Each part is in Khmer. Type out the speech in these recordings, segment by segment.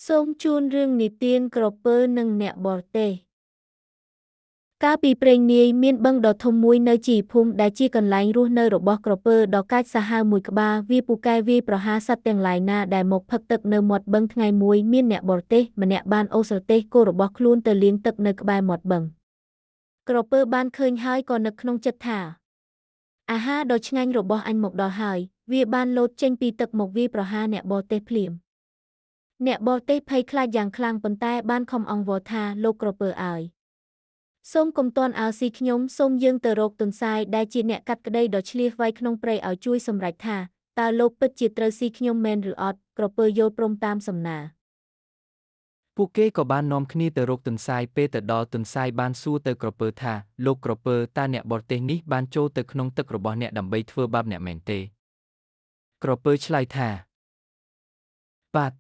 សូមជូនរឿងនិទានក្រពើនិងអ្នកបរទេះកាលពីព្រេងនាយមានបឹងដ៏ធំមួយនៅជីភូមិដែលជាកន្លែងរស់នៅរបស់ក្រពើដ៏កាចសាហាវមួយក្បាលវាពូកែវាយប្រហារសត្វទាំងឡាយណាដែលមកផឹកទឹកនៅមាត់បឹងថ្ងៃមួយមានអ្នកបរទេះម្នាក់បានអូសរទេះគោរបស់ខ្លួនទៅលាងទឹកនៅក្បែរមាត់បឹងក្រពើបានឃើញហើយក៏នឹកក្នុងចិត្តថាអាហារដ៏ឆ្ងាញ់របស់អញមកដល់ហើយវាបានលោតចេញពីទឹកមកវាយប្រហារអ្នកបរទេះភ្លាមអ្នកបរទេះភ័យខ្លាចយ៉ាងខ្លាំងប៉ុន្តែបានខំអង្វរថាលោកក្រពើអើយសូមកុំទាន់អើស៊ីខ្ញុំសូមយើងទៅរកទន្សាយដែលជាអ្នកកាត់ក្តីដ៏ឆ្លៀសវៃក្នុងព្រៃឲ្យជួយសម្រេចថាតើលោកពិតជាត្រូវស៊ីខ្ញុំមែនឬអត់ក្រពើយល់ព្រមតាមសំណើពួកគេក៏បាននាំគ្នាទៅរកទន្សាយពេលទៅដល់ទន្សាយបានសួរទៅក្រពើថាលោកក្រពើតើអ្នកបរទេះនេះបានចូលទៅក្នុងទឹករបស់អ្នកដើម្បីធ្វើបាបអ្នកមែនទេក្រពើឆ្លើយថាបាទ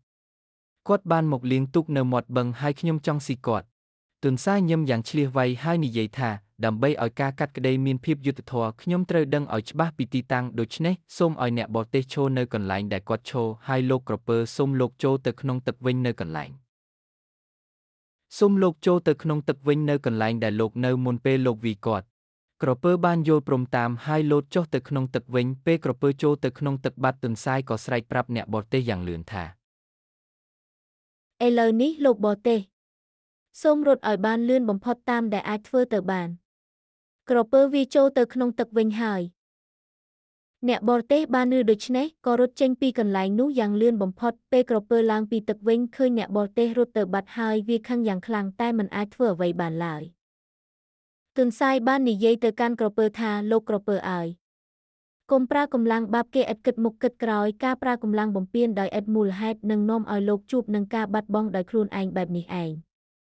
គាត់បានមកលាងទូកនៅមាត់បឹងហើយខ្ញុំចង់ស៊ីគាត់ទន្សាយញឹមយ៉ាងឆ្លៀសវៃហើយនិយាយថាដើម្បីឲ្យការកាត់ក្តីមានភាពយុត្តិធម៌ខ្ញុំត្រូវដឹងឲ្យច្បាស់ពីទីតាំងដូច្នេះសូមឲ្យអ្នកបរទេះឈរនៅកន្លែងដែលគាត់ឈរហើយលោកក្រពើសូមលោកចូលទៅក្នុងទឹកវិញនៅកន្លែងសូមលោកចូលទៅក្នុងទឹកវិញនៅកន្លែងដែលលោកនៅមុនពេលលោកវាយគាត់ក្រពើបានយល់ព្រមតាមហើយលោតចុះទៅក្នុងទឹកវិញពេលក្រពើចូលទៅក្នុងទឹកបាត់ទន្សាយក៏ស្រែកប្រាប់អ្នកបរទេះយ៉ាងលឿនថាឥឡូវនេះលោកបរទេះសូមរត់ឲ្យបានលឿនបំផុតតាមដែលអាចធ្វើទៅបានក្រពើវាចូលទៅក្នុងទឹកវិញហើយអ្នកបរទេះបានឮដូច្នេះក៏រត់ចេញពីកន្លែងនោះយ៉ាងលឿនបំផុតពេលក្រពើឡើងពីទឹកវិញឃើញអ្នកបរទេះរត់ទៅបាត់ហើយវាខឹងយ៉ាងខ្លាំងតែមិនអាចធ្វើអ្វីបានឡើយទន្សាយបាននិយាយទៅកាន់ក្រពើថាលោកក្រពើអើយកុំប្រើកម្លាំងបាបគេឥតគិតមុខគិតក្រោយការប្រើកម្លាំងបំពានដោយឥតមូលហេតុនឹងនាំឲ្យលោកជួបនឹងការបាត់បង់ដោយខ្លួនឯងបែបនេះឯង